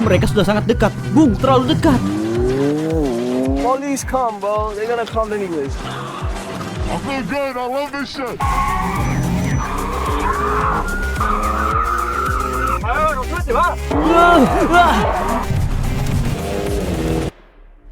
Mereka sudah sangat dekat. Bung, terlalu dekat. Police come, bro. They're gonna come anyways. I feel good. I love this shit.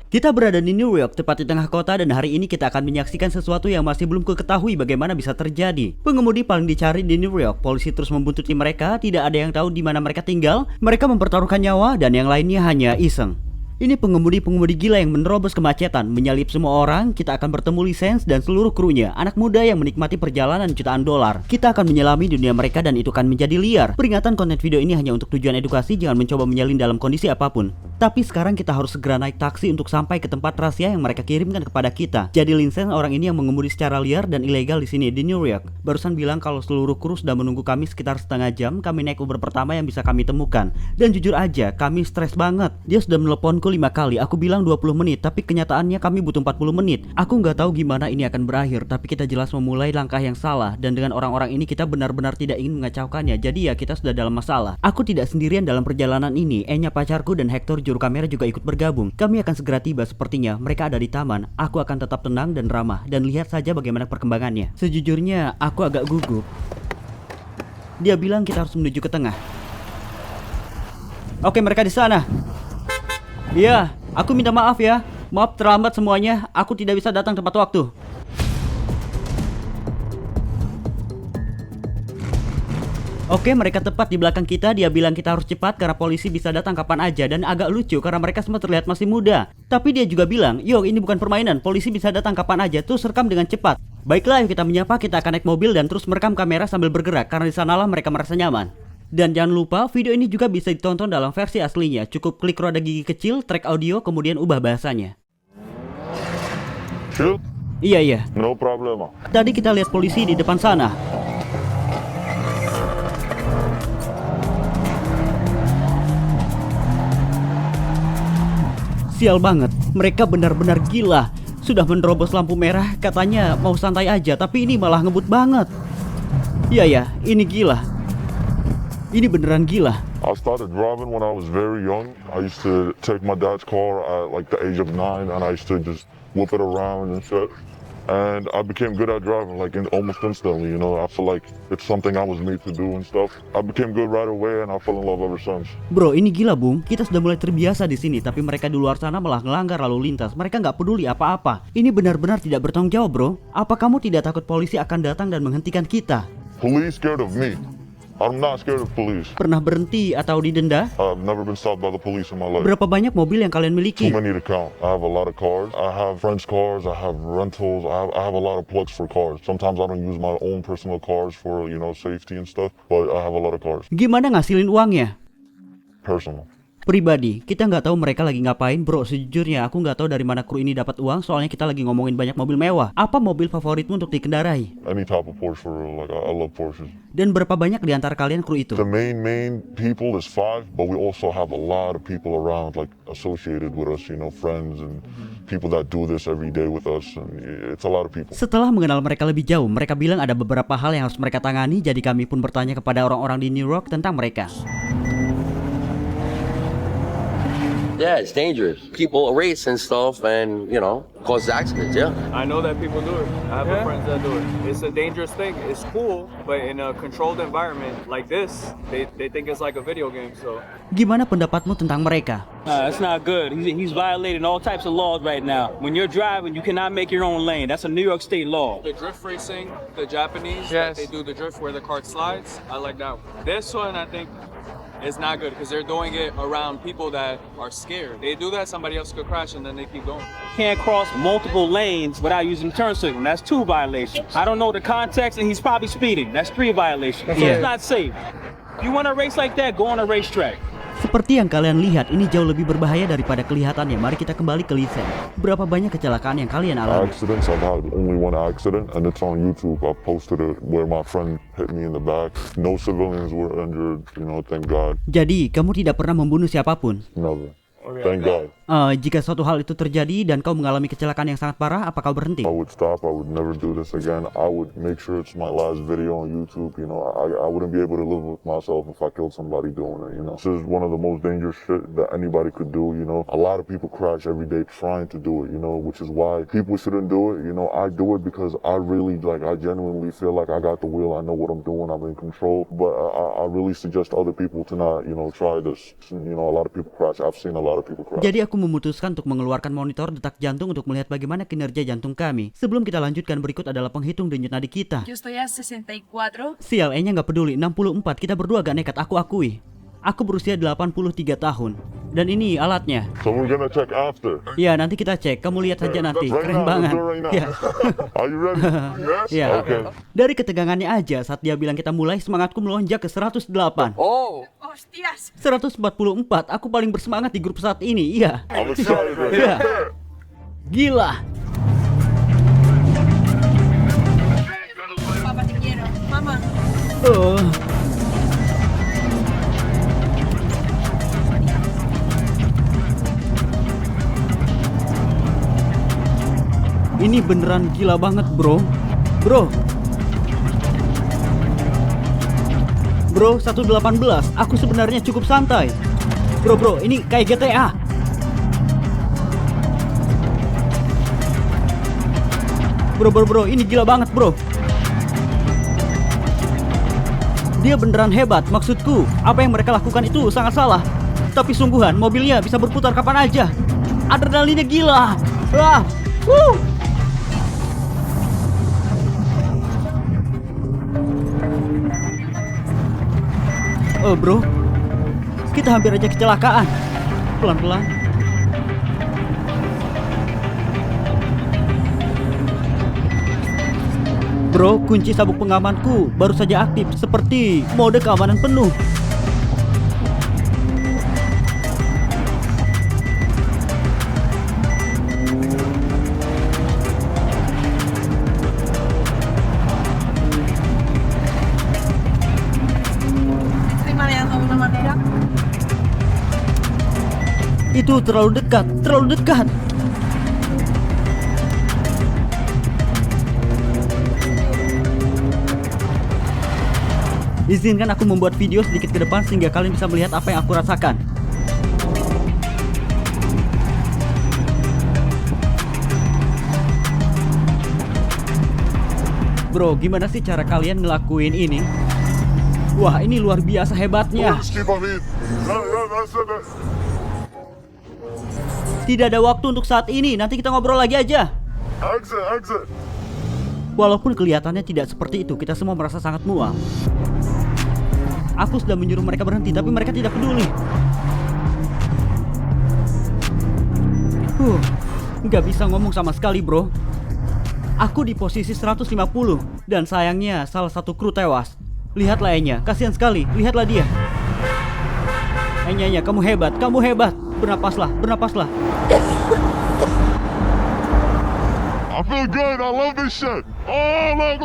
Kita berada di New York, tepat di tengah kota, dan hari ini kita akan menyaksikan sesuatu yang masih belum kuketahui bagaimana bisa terjadi. Pengemudi paling dicari di New York, polisi terus membuntuti mereka, tidak ada yang tahu di mana mereka tinggal, mereka mempertaruhkan nyawa, dan yang lainnya hanya iseng. Ini pengemudi-pengemudi gila yang menerobos kemacetan, menyalip semua orang. Kita akan bertemu Lisens dan seluruh krunya, anak muda yang menikmati perjalanan jutaan dolar. Kita akan menyelami dunia mereka dan itu akan menjadi liar. Peringatan, konten video ini hanya untuk tujuan edukasi, jangan mencoba menyalin dalam kondisi apapun. Tapi sekarang kita harus segera naik taksi untuk sampai ke tempat rahasia yang mereka kirimkan kepada kita. Jadi Lisens orang ini yang mengemudi secara liar dan ilegal di sini di New York. Barusan bilang kalau seluruh kru sudah menunggu kami sekitar setengah jam. Kami naik Uber pertama yang bisa kami temukan. Dan jujur aja, kami stres banget. Dia sudah meneleponku 5 kali, aku bilang 20 menit, tapi kenyataannya kami butuh 40 menit. Aku nggak tahu gimana ini akan berakhir, tapi kita jelas memulai langkah yang salah. Dan dengan orang-orang ini kita benar-benar tidak ingin mengacaukannya. Jadi ya kita sudah dalam masalah. Aku tidak sendirian dalam perjalanan ini. Enya pacarku dan Hector juru kamera juga ikut bergabung. Kami akan segera tiba sepertinya. Mereka ada di taman. Aku akan tetap tenang dan ramah. Dan lihat saja bagaimana perkembangannya. Sejujurnya aku agak gugup. Dia bilang kita harus menuju ke tengah. Oke, mereka di sana. Iya, aku minta maaf ya. Maaf terlambat semuanya. Aku tidak bisa datang tepat waktu. Oke, mereka tepat di belakang kita. Dia bilang kita harus cepat karena polisi bisa datang kapan aja. Dan agak lucu karena mereka semua terlihat masih muda. Tapi dia juga bilang, yo ini bukan permainan. Polisi bisa datang kapan aja. Terus rekam dengan cepat. Baiklah, yuk kita menyapa. Kita akan naik mobil dan terus merekam kamera sambil bergerak. Karena di sanalah mereka merasa nyaman. Dan jangan lupa, video ini juga bisa ditonton dalam versi aslinya. Cukup klik roda gigi kecil, track audio, kemudian ubah bahasanya. Shoot? Iya. No problema. Tadi kita lihat polisi di depan sana. Sial banget, mereka benar-benar gila. Sudah menerobos lampu merah, katanya mau santai aja, tapi ini malah ngebut banget. Iya, ini gila. Ini beneran gila. I started driving when I was very young. I used to take my dad's car at like the age of 9 and I used to just whip it around and shit. And I became good at driving like almost instantly, you know. I feel like it's something I was made to do and stuff. I became good right away and I fell in love ever since. Bro, ini gila, Bung. Kita sudah mulai terbiasa di sini, tapi mereka di luar sana malah ngelanggar lalu lintas. Mereka nggak peduli apa-apa. Ini benar-benar tidak bertanggung jawab, bro. Apa kamu tidak takut polisi akan datang dan menghentikan kita? Police scared of me. I'm not scared of police. Pernah berhenti atau didenda? I've never been stopped by the police in my life. Berapa banyak mobil yang kalian miliki? Too many to count. I have a lot of cars. I have friends' cars. I have rentals. I have a lot of plugs for cars. Sometimes I don't use my own personal cars for, you know, safety and stuff. But I have a lot of cars. Gimana ngasilin uangnya? Personal. Pribadi, kita nggak tahu mereka lagi ngapain, bro. Sejujurnya aku nggak tahu dari mana kru ini dapat uang. Soalnya kita lagi ngomongin banyak mobil mewah. Apa mobil favoritmu untuk dikendarai? Any type of Porsche for real. Like I love Porsches. Dan berapa banyak di antara kalian kru itu? The main people is 5, but we also have a lot of people around, like associated with us. You know, friends and people that do this every day with us. And it's a lot of people. Setelah mengenal mereka lebih jauh, mereka bilang ada beberapa hal yang harus mereka tangani. Jadi kami pun bertanya kepada orang-orang di New York tentang mereka. Yeah, it's dangerous. People race and stuff and, you know, cause accidents, yeah. I know that people do it. I have friends that do it. It's a dangerous thing. It's cool, but in a controlled environment like this, they think it's like a video game, so. Gimana pendapatmu tentang mereka? That's not good. He's violating all types of laws right now. When you're driving, you cannot make your own lane. That's a New York State law. The drift racing, the Japanese, they do the drift where the cart slides. I like that one. This one, I think, it's not good because they're doing it around people that are scared. They do that, somebody else could crash and then they keep going. Can't cross multiple lanes without using turn signal. That's 2 violations. I don't know the context and he's probably speeding. That's 3 violations. So it's not safe. If you want to race like that, go on a racetrack. Seperti yang kalian lihat, ini jauh lebih berbahaya daripada kelihatannya. Mari kita kembali ke Lisens. Berapa banyak kecelakaan yang kalian alami? Accidents, I've had only one accident, and it's on YouTube. I posted it where my friend hit me in the back. No civilians were injured, you know, thank God. Jadi, kamu tidak pernah membunuh siapapun? Never. Thank God. Jika suatu hal itu terjadi dan kau mengalami kecelakaan yang sangat parah, apa kau berhenti? I would stop. I would never do this again. I would make sure it's my last video on YouTube. You know, I wouldn't be able to live with myself if I killed somebody doing it. You know, this is one of the most dangerous shit that anybody could do. You know, a lot of people crash every day trying to do it. You know, which is why people shouldn't do it. You know, I do it because I genuinely feel like I got the wheel. I know what I'm doing. I'm in control. But I really suggest other people to not, you know, try this. You know, a lot of people crash. I've seen a lot of people crash. Jadi aku memutuskan untuk mengeluarkan monitor detak jantung untuk melihat bagaimana kinerja jantung kami. Sebelum kita lanjutkan, berikut adalah penghitung denyut nadi kita. Yo estoy a 64. Sial, E-nya nggak peduli, 64. Kita berdua agak nekat, aku akui. Aku berusia 83 tahun. Dan ini alatnya. So we're gonna check after. Ya, nanti kita cek. Kamu lihat saja nanti. Right Keren now, banget. let's do it right now. Ya. Are you ready? Yes. Ya. Okay. Dari ketegangannya aja saat dia bilang kita mulai, semangatku melonjak ke 108. Oh, Hostias. 144. Aku paling bersemangat di grup saat ini. Iya. I'm excited. Iya. Gila. Papá, te quiero. Mamá. Oh. Ini beneran gila banget, bro. Bro, 118. Aku sebenarnya cukup santai. Bro, ini kayak GTA. Bro, ini gila banget, bro. Dia beneran hebat, maksudku. Apa yang mereka lakukan itu sangat salah. Tapi sungguhan, mobilnya bisa berputar kapan aja. Adrenalinnya gila. Wah, bro, kita hampir aja kecelakaan. Pelan-pelan. Bro, kunci sabuk pengamanku baru saja aktif, seperti mode keamanan penuh. Estoy mareando de una manera. Itu terlalu dekat, terlalu dekat. Izinkan aku membuat video sedikit ke depan sehingga kalian bisa melihat apa yang aku rasakan. Bro, gimana sih cara kalian ngelakuin ini? Wah, ini luar biasa hebatnya. Keep on me. That's it. Tidak ada waktu untuk saat ini, nanti kita ngobrol lagi aja. Exit. Walaupun kelihatannya tidak seperti itu, kita semua merasa sangat mual. Aku sudah menyuruh mereka berhenti, tapi mereka tidak peduli. Nggak bisa ngomong sama sekali, bro. Aku di posisi 150, dan sayangnya salah satu kru tewas. Lihatlah E-nya, kasihan sekali, lihatlah dia. E-nya, kamu hebat, Bernapaslah. I feel good. I love this shit. Oh, look.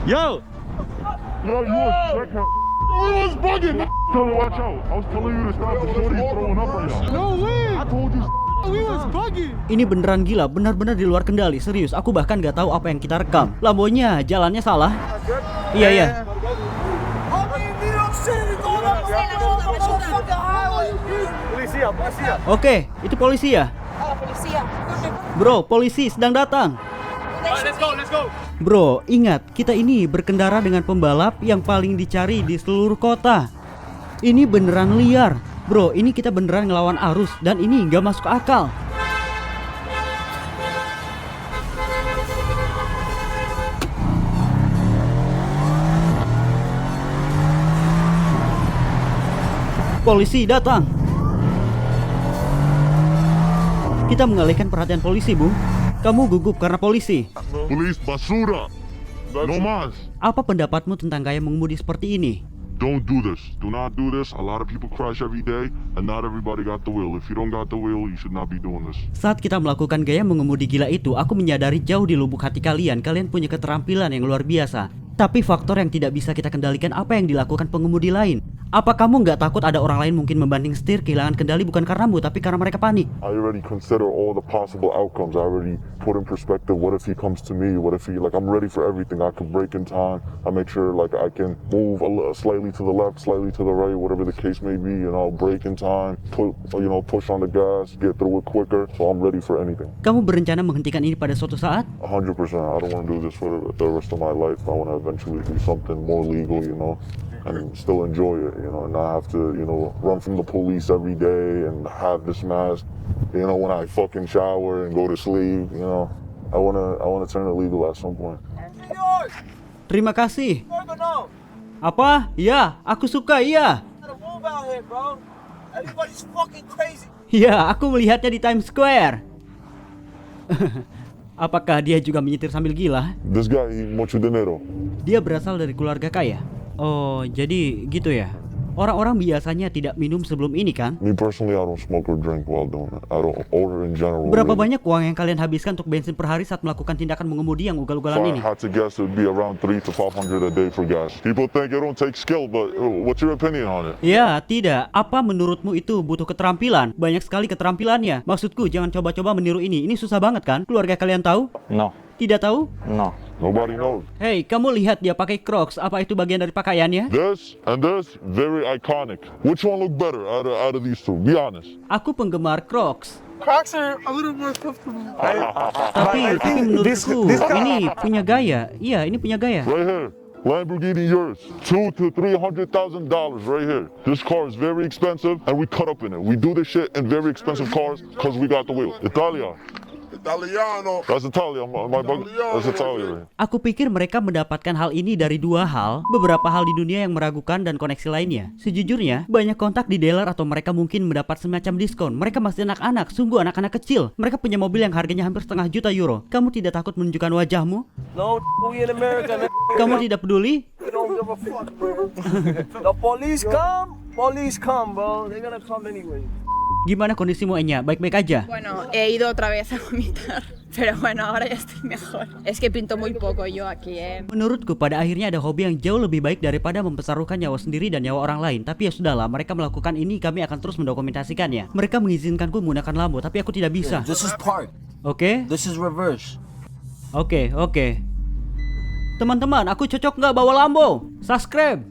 Yo, Yo, you was sick. You was bugging. Tell me, watch out. I was telling you to stop. The shorty's throwing up right now. No way! I told you. We was bugging. Ini beneran gila, benar-benar di luar kendali, serius. Aku bahkan nggak tahu apa yang kita rekam. Lambonya, jalannya salah. Iya. Oke, itu polisi ya? Policía. Bro, polisi sedang datang. let's go. Bro, ingat, kita ini berkendara dengan pembalap yang paling dicari di seluruh kota. Ini beneran liar. Bro, ini kita beneran ngelawan arus dan ini nggak masuk akal. Polisi datang. Kita mengalihkan perhatian polisi, Bu. Kamu gugup karena polisi. Police basura. No mas. Apa pendapatmu tentang gaya mengemudi seperti ini? Don't do this. Do not do this. A lot of people crash every day, and not everybody got the wheel. If you don't got the wheel, you should not be doing this. Saat kita melakukan gaya mengemudi gila itu, aku menyadari jauh di lubuk hati kalian punya keterampilan yang luar biasa. Tapi faktor yang tidak bisa kita kendalikan apa yang dilakukan pengemudi lain. Apa kamu nggak takut ada orang lain mungkin membanting setir kehilangan kendali bukan karenamu tapi karena mereka panik? I already consider all the possible outcomes. I already put in perspective, what if he comes to me? What if he, like, I'm ready for everything. I can brake in time. I make sure, like, I can move slightly to the left, slightly to the right, whatever the case may be, and I'll brake in time, push on the gas, get through it quicker, so I'm ready for anything. Kamu berencana menghentikan ini pada suatu saat? 100%. I don't want to do this for the rest of my life. I want to eventually do something more legal, and still enjoy it, and not have to, run from the police every day and have this mask, when I fucking shower and go to sleep, I wanna turn it legal at some point. Terima kasih. Apa? Ya, aku suka, iya. Ya, aku melihatnya di Times Square. Apakah dia juga menyetir sambil gila? This guy, he mucho dinero. Dia berasal dari keluarga kaya. Oh, jadi gitu ya. Orang-orang biasanya tidak minum sebelum ini kan? Me personally, I don't smoke or drink while doing it. I don't order in general. Berapa really. banyak uang yang kalian habiskan untuk bensin per hari saat melakukan tindakan mengemudi yang ugal-ugalan If I ini? had to guess, it would be around 300 to 500 a day for gas. People think it don't take skill, but what's your opinion on it? Ya, tidak. Apa menurutmu itu butuh keterampilan? Banyak sekali keterampilannya. Maksudku, jangan coba-coba meniru ini. Ini susah banget kan? Keluarga kalian tahu? No. Tidak tahu? No. Nobody knows. Hei, kamu lihat dia pakai Crocs. Apa itu bagian dari pakaiannya? This and this, very iconic. Which one look better out of these two? Be honest. Aku penggemar Crocs. Crocs are a little more comfortable. Tapi menurutku ini punya gaya. Iya, ini punya gaya. Right here. Lamborghini yours, $200,000 to $300,000 right here. This car is very expensive, and we cut up in it. We do this shit in very expensive cars because we got the wheel. Italia. Italiano. That's Italian. That's Italian. Aku pikir mereka mendapatkan hal ini dari dua hal, beberapa hal di dunia yang meragukan dan koneksi lainnya. Sejujurnya, banyak kontak di dealer atau mereka mungkin mendapat semacam diskon. Mereka masih anak-anak, sungguh anak-anak kecil. Mereka punya mobil yang harganya hampir setengah juta euro. Kamu tidak takut menunjukkan wajahmu? No, we in America. Kamu tidak peduli? We don't give a fuck, bro. The police come, bro. They're gonna come anyway. Gimana kondisimu, Enya? Baik-baik aja? Bueno, he ido otra vez a vomitar. Pero bueno, ahora ya estoy mejor. Es que pinto muy poco yo aquí, Menurutku pada akhirnya ada hobi yang jauh lebih baik daripada mempertaruhkan nyawa sendiri dan nyawa orang lain. Tapi ya sudahlah, mereka melakukan ini, kami akan terus mendokumentasikannya. Mereka mengizinkanku menggunakan Lambo, tapi aku tidak bisa. This is park. Oke? This is reverse. Oke. Teman-teman, aku cocok nggak bawa Lambo? Subscribe!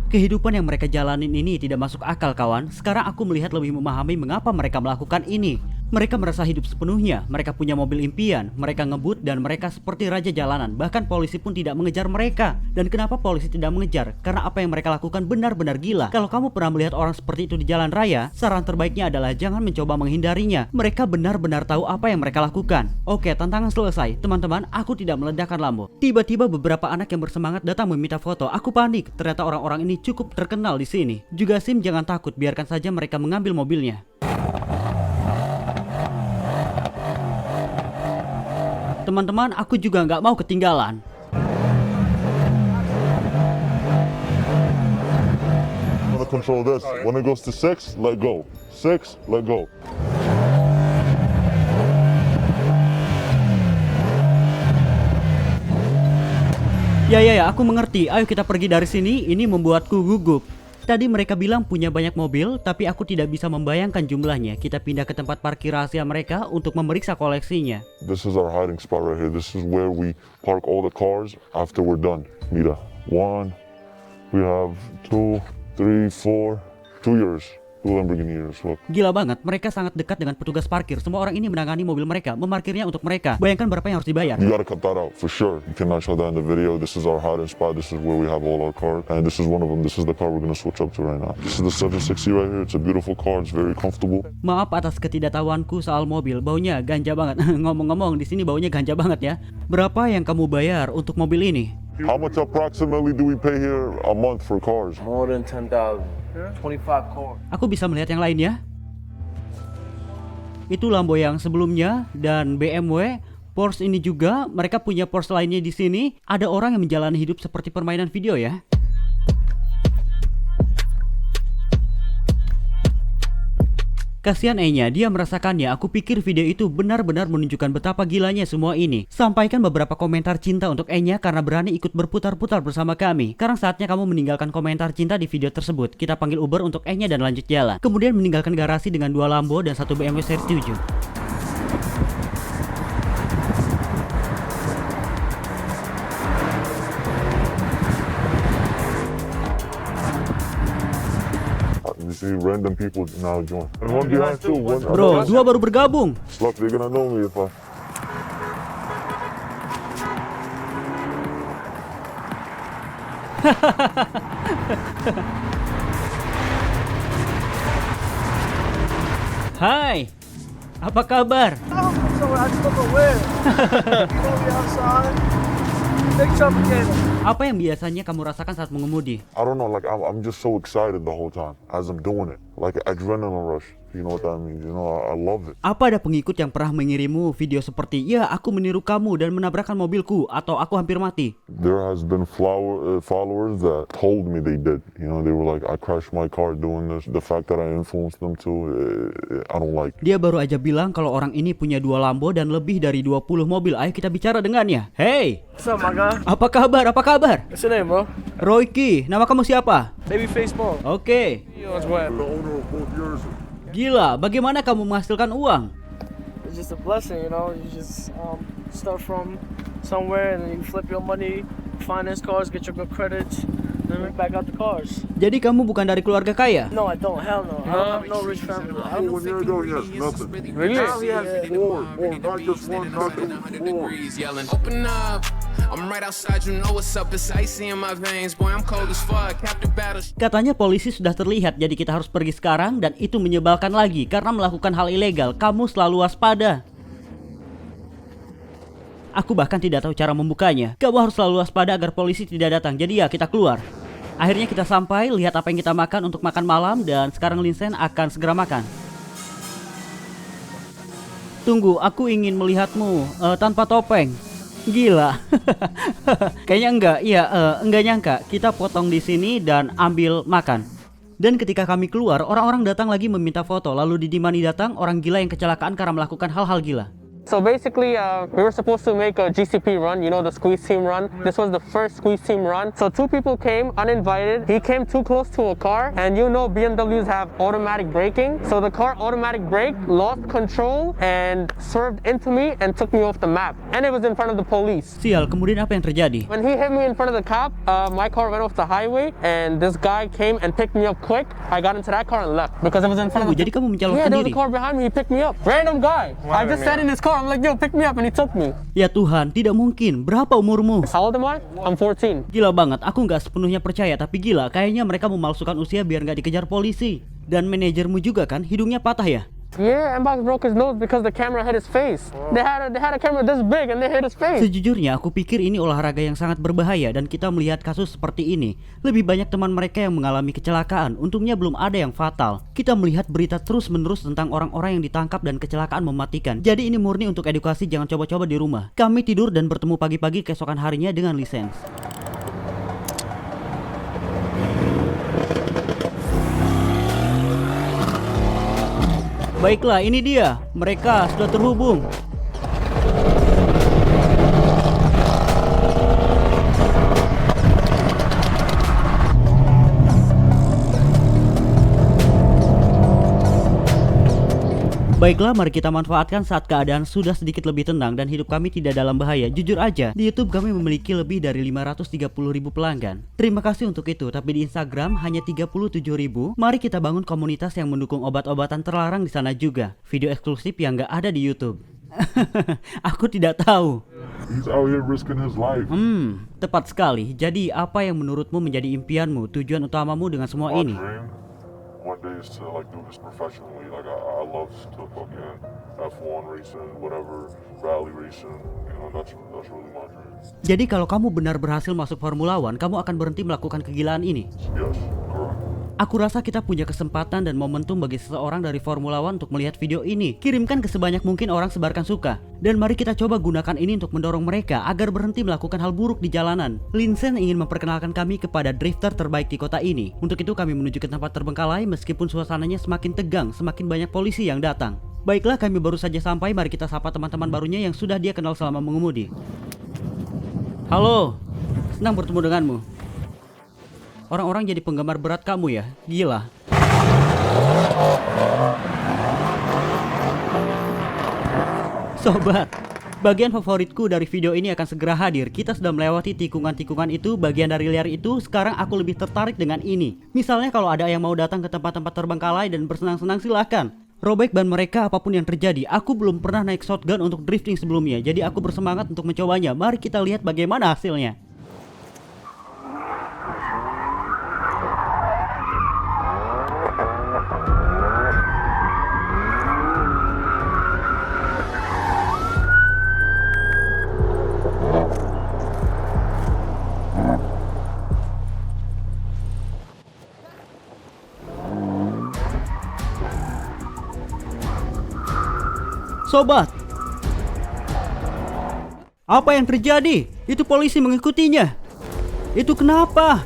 Kehidupan yang mereka jalanin ini tidak masuk akal, kawan. Sekarang aku melihat lebih memahami mengapa mereka melakukan ini. Mereka merasa hidup sepenuhnya, mereka punya mobil impian, mereka ngebut dan mereka seperti raja jalanan. Bahkan polisi pun tidak mengejar mereka. Dan kenapa polisi tidak mengejar? Karena apa yang mereka lakukan benar-benar gila. Kalau kamu pernah melihat orang seperti itu di jalan raya, saran terbaiknya adalah jangan mencoba menghindarinya. Mereka benar-benar tahu apa yang mereka lakukan. Oke, tantangan selesai. Teman-teman, aku tidak meledakkan Lambo. Tiba-tiba beberapa anak yang bersemangat datang meminta foto. Aku panik. Ternyata orang-orang ini cukup terkenal di sini. Juga Sim, jangan takut, biarkan saja mereka mengambil mobilnya. Teman-teman, aku juga nggak mau ketinggalan. I'm gonna control this. When it goes to 6, let go. 6, let go. Ya, aku mengerti. Ayo kita pergi dari sini. Ini membuatku gugup. Tadi mereka bilang punya banyak mobil, tapi aku tidak bisa membayangkan jumlahnya. Kita pindah ke tempat parkir rahasia mereka untuk memeriksa koleksinya. This is our hiding spot right here. This is where we park all the cars after we're done. Mira, 1, we have 2, 3, 4, 2 years. 2 Lamborghini years, look. Gila banget, mereka sangat dekat dengan petugas parkir. Semua orang ini menangani mobil mereka, memarkirnya untuk mereka. Bayangkan berapa yang harus dibayar. You gotta cut that out, for sure. You cannot show that in the video. This is our hiding spot. This is where we have all our cars. And this is one of them. This is the car we're gonna switch up to right now. This is the 760 right here. It's a beautiful car. It's very comfortable. Maaf atas ketidaktahuanku soal mobil. Baunya ganja banget. Ngomong-ngomong, di sini baunya ganja banget ya. Berapa yang kamu bayar untuk mobil ini? How much approximately do we pay here a month for cars? More than 10,000. 25 cars. Aku bisa melihat yang lain ya. Itu Lambo yang sebelumnya dan BMW, Porsche ini juga. Mereka punya Porsche lainnya di sini. Ada orang yang menjalani hidup seperti permainan video ya. Kasihan Enya, dia merasakannya. Aku pikir video itu benar-benar menunjukkan betapa gilanya semua ini. Sampaikan beberapa komentar cinta untuk Enya karena berani ikut berputar-putar bersama kami. Sekarang saatnya kamu meninggalkan komentar cinta di video tersebut. Kita panggil Uber untuk Enya dan lanjut jalan. Kemudian meninggalkan garasi dengan 2 Lambo dan 1 BMW seri 7. You see random people now join. And one behind too. One, Bro, 2 baru bergabung. Look, they're gonna know me if I. Hai, apa kabar? Apa yang biasanya kamu rasakan saat mengemudi? I don't know, like I'm just so excited the whole time as I'm doing it, like an adrenaline rush. You know what that means? You know, I love it. Apa ada pengikut yang pernah mengirimmu video seperti, ya aku meniru kamu dan menabrakkan mobilku, atau aku hampir mati? There has been followers that told me they did. You know, they were like, I crashed my car doing this. The fact that I influenced them to, I don't like. Dia baru aja bilang kalau orang ini punya 2 Lambo dan lebih dari 20 mobil. Ayo kita bicara dengannya. Hey! What's up, my guy? Apa kabar? Apa kabar? What's your name, bro? Royki, nama kamu siapa? Babyface Ball. Oke. You know, it's wet. The owner of both yours. Gila, bagaimana kamu menghasilkan uang? It's just a blessing, you know. You just start from somewhere and then you flip your money, finance cars, get your good credits, then make back out the cars. Jadi kamu bukan dari keluarga kaya? No, I don't. Hell no. I don't have no rich family. I don't year ago, yes, nothing. Really? Now he has four, not just one, not two, four. Open up. I'm right outside, you know what's up. It's icy in my veins, boy. I'm cold as fuck. Captain battle. Katanya polisi sudah terlihat, jadi kita harus pergi sekarang dan itu menyebalkan lagi karena melakukan hal ilegal. Kamu selalu waspada. Aku bahkan tidak tahu cara membukanya. Kamu harus selalu waspada agar polisi tidak datang. Jadi ya, kita keluar. Akhirnya kita sampai, lihat apa yang kita makan untuk makan malam dan sekarang Linsen akan segera makan. Tunggu, aku ingin melihatmu tanpa topeng. Gila. Kayaknya enggak. Iya, enggak nyangka. Kita potong di sini dan ambil makan. Dan ketika kami keluar, orang-orang datang lagi meminta foto. Lalu Didi Mani datang, orang gila yang kecelakaan karena melakukan hal-hal gila. So basically, we were supposed to make a GCP run, you know, the squeeze team run. This was the first squeeze team run. So 2 people came uninvited. He came too close to a car, and you know BMWs have automatic braking. So the car automatic brake, lost control, and swerved into me and took me off the map. And it was in front of the police. Sial, kemudian apa yang terjadi? When he hit me in front of the cop, my car went off the highway, and this guy came and picked me up quick. I got into that car and left because it was in front of the... Jadi kamu mencalonkan Yeah, there was diri? a car behind me. He picked me up. Random guy. I just sat in his car. I'm like, yo, pick me up, and he took me. Ya Tuhan, tidak mungkin. Berapa umurmu? How old am I? I'm 14. Gila banget, aku nggak sepenuhnya percaya. Tapi gila, kayaknya mereka memalsukan usia biar nggak dikejar polisi. Dan manajermu juga kan, hidungnya patah ya? Yeah, Mbox broke his nose because the camera hit his face. They had a camera this big and they hit his face. Sejujurnya aku pikir ini olahraga yang sangat berbahaya. Dan kita melihat kasus seperti ini, lebih banyak teman mereka yang mengalami kecelakaan. Untungnya belum ada yang fatal. Kita melihat berita terus-menerus tentang orang-orang yang ditangkap dan kecelakaan mematikan. Jadi ini murni untuk edukasi, jangan coba-coba di rumah. Kami tidur dan bertemu pagi-pagi keesokan harinya dengan lisens. Baiklah, ini dia. Mereka sudah terhubung. Baiklah, mari kita manfaatkan saat keadaan sudah sedikit lebih tenang dan hidup kami tidak dalam bahaya. Jujur aja, di YouTube kami memiliki lebih dari 530.000 pelanggan. Terima kasih untuk itu, tapi di Instagram hanya 37.000. Mari kita bangun komunitas yang mendukung obat-obatan terlarang di sana juga. Video eksklusif yang gak ada di YouTube. Aku tidak tahu. He's out here risking his life. Tepat sekali. Jadi apa yang menurutmu menjadi impianmu, tujuan utamamu dengan semua My ini? dream one day is to like do this professionally. Like I love to fucking F1 racing, whatever, rally racing. You know, that's really my dream. Jadi kalau kamu benar berhasil masuk Formula One, kamu akan berhenti melakukan kegilaan ini? Yes, correct. Aku rasa kita punya kesempatan dan momentum bagi seseorang dari Formula One untuk melihat video ini. Kirimkan ke sebanyak mungkin orang, sebarkan suka. Dan mari kita coba gunakan ini untuk mendorong mereka agar berhenti melakukan hal buruk di jalanan. Linsen ingin memperkenalkan kami kepada drifter terbaik di kota ini. Untuk itu kami menuju ke tempat terbengkalai meskipun suasananya semakin tegang, semakin banyak polisi yang datang. Baiklah, kami baru saja sampai, mari kita sapa teman-teman barunya yang sudah dia kenal selama mengemudi. Halo, senang bertemu denganmu. Orang-orang jadi penggemar berat kamu ya? Gila. Sobat, bagian favoritku dari video ini akan segera hadir. Kita sudah melewati tikungan-tikungan itu, bagian dari liar itu. Sekarang aku lebih tertarik dengan ini. Misalnya kalau ada yang mau datang ke tempat-tempat terbengkalai dan bersenang-senang, silakan. Robek ban mereka apapun yang terjadi. Aku belum pernah naik shotgun untuk drifting sebelumnya, jadi aku bersemangat untuk mencobanya. Mari kita lihat bagaimana hasilnya. Sobat, apa yang terjadi? Itu polisi mengikutinya. Itu kenapa?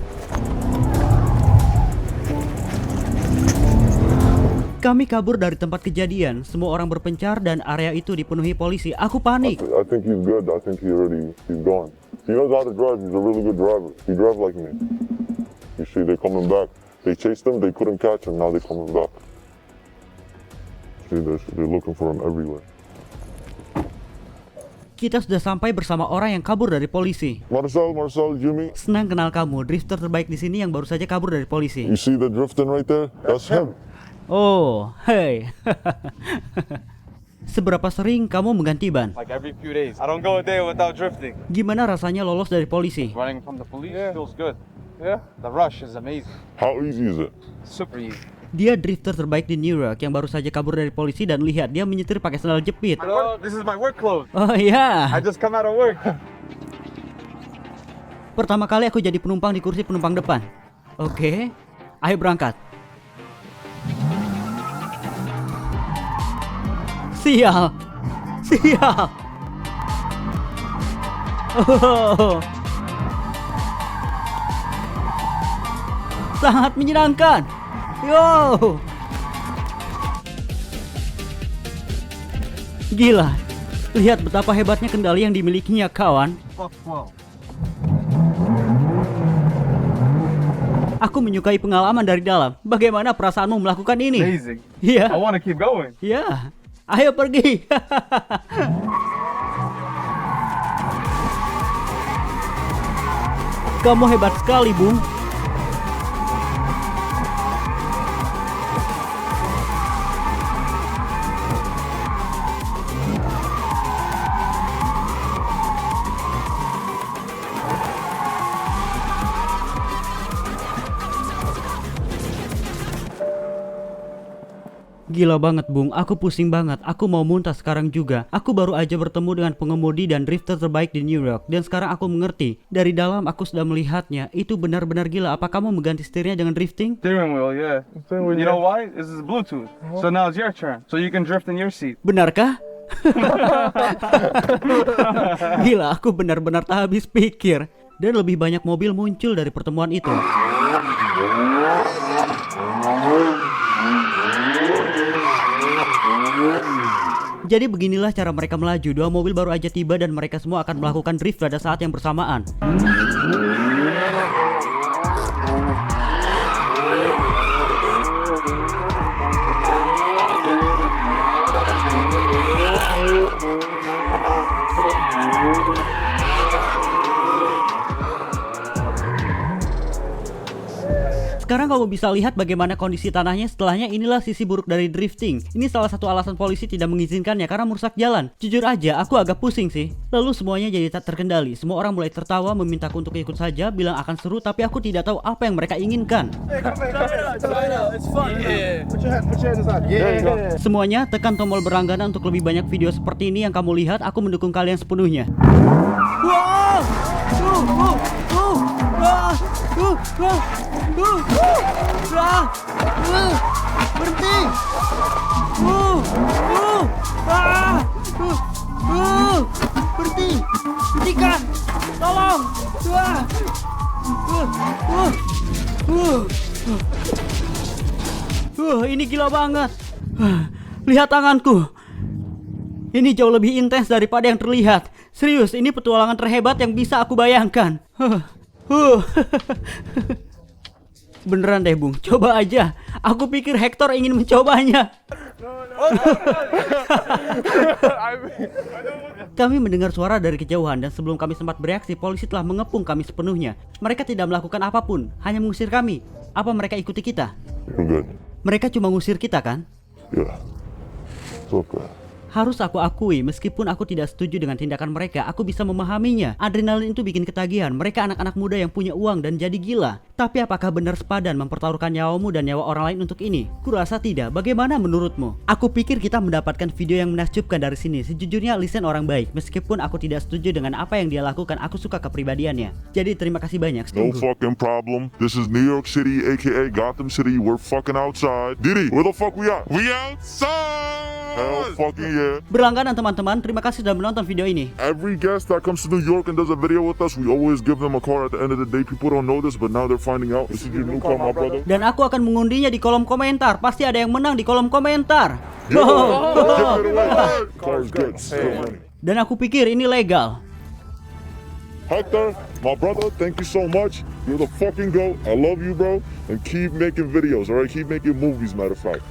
Kami kabur dari tempat kejadian. Semua orang berpencar dan area itu dipenuhi polisi. Aku panik. I think he's good. I think he's gone. He knows how to drive. He's a really good driver. He drives like me. You see, they're coming back. They chased him. They couldn't catch him. Now they're coming back. See, they're looking for him everywhere. Kita sudah sampai bersama orang yang kabur dari polisi. Marcel, Jimmy. Senang kenal kamu, drifter terbaik di sini yang baru saja kabur dari polisi. You see the drifting right there? That's him. Oh, hey. Seberapa sering kamu mengganti ban? Like every few days. I don't go a day without drifting. Gimana rasanya lolos dari polisi? Running from the police feels good. Yeah. The rush is amazing. How easy is it? Super easy. Dia drifter terbaik di New York yang baru saja kabur dari polisi dan lihat dia menyetir pakai sandal jepit. Hello, this is my work clothes. Oh iya. I just come out of work. Pertama kali aku jadi penumpang di kursi penumpang depan. Oke, ayo berangkat. Sial. Oh. Sangat menyenangkan. Yo. Gila. Lihat betapa hebatnya kendali yang dimilikinya, kawan. Aku menyukai pengalaman dari dalam. Bagaimana perasaanmu melakukan ini? Amazing. Iya. I want to keep going. Iya. Ayo pergi. Kamu hebat sekali, Bung. Gila banget, Bung. Aku pusing banget. Aku mau muntah sekarang juga. Aku baru aja bertemu dengan pengemudi dan drifter terbaik di New York. Dan sekarang aku mengerti. Dari dalam aku sudah melihatnya. Itu benar-benar gila. Apa kamu mengganti setirnya dengan drifting? Steering wheel, yeah. You know why? This is Bluetooth. So now it's your turn. So you can drift in your seat. Benarkah? Gila, aku benar-benar tak habis pikir. Dan lebih banyak mobil muncul dari pertemuan itu. Jadi beginilah cara mereka melaju. Dua mobil baru aja tiba dan mereka semua akan melakukan drift pada saat yang bersamaan. Sekarang kamu bisa lihat bagaimana kondisi tanahnya setelahnya. Inilah sisi buruk dari drifting. Ini salah satu alasan polisi tidak mengizinkannya karena merusak jalan. Jujur aja, aku agak pusing sih. Lalu semuanya jadi tak terkendali. Semua orang mulai tertawa, memintaku untuk ikut saja, bilang akan seru, tapi aku tidak tahu apa yang mereka inginkan. Semuanya tekan tombol berlangganan untuk lebih banyak video seperti ini yang kamu lihat. Aku mendukung kalian sepenuhnya. Wow! Berhenti. Berhenti. Hentikan. Tolong. Ini gila banget. Lihat tanganku. Ini jauh lebih intens daripada yang terlihat. Serius, ini petualangan terhebat yang bisa aku bayangkan. Beneran deh, Bung. Coba aja. Aku pikir Hector ingin mencobanya. Kami mendengar suara dari kejauhan dan sebelum kami sempat bereaksi, polisi telah mengepung kami sepenuhnya. Mereka tidak melakukan apapun, hanya mengusir kami. Apa mereka ikuti kita? You're good. Mereka cuma ngusir kita kan? Yeah. It's okay. Harus aku akui, meskipun aku tidak setuju dengan tindakan mereka, aku bisa memahaminya. Adrenalin itu bikin ketagihan. Mereka anak-anak muda yang punya uang dan jadi gila. Tapi apakah benar sepadan mempertaruhkan nyawamu dan nyawa orang lain untuk ini? Kurasa tidak. Bagaimana menurutmu? Aku pikir kita mendapatkan video yang menakjubkan dari sini. Sejujurnya Listen orang baik. Meskipun aku tidak setuju dengan apa yang dia lakukan, aku suka kepribadiannya. Jadi terima kasih banyak. No fucking problem. This is New York City, aka Gotham City. We're fucking outside. Diddy, where the fuck we at? We outside! Hell fucking yeah. Berlangganan teman-teman, terima kasih sudah menonton video ini. Every guest that comes to New York and does a video with us, we always give them a car at the end of the day. People don't know this, but now they're finding out. This is your new car, my brother. Dan aku akan mengundinya di kolom komentar. Pasti ada yang menang di kolom komentar. Give it away. Car's good. Still money. Dan aku pikir ini legal. Hector, my brother, thank you so much. You're the fucking GOAT. I love you, bro. And keep making videos, alright? Keep making movies, matter of fact.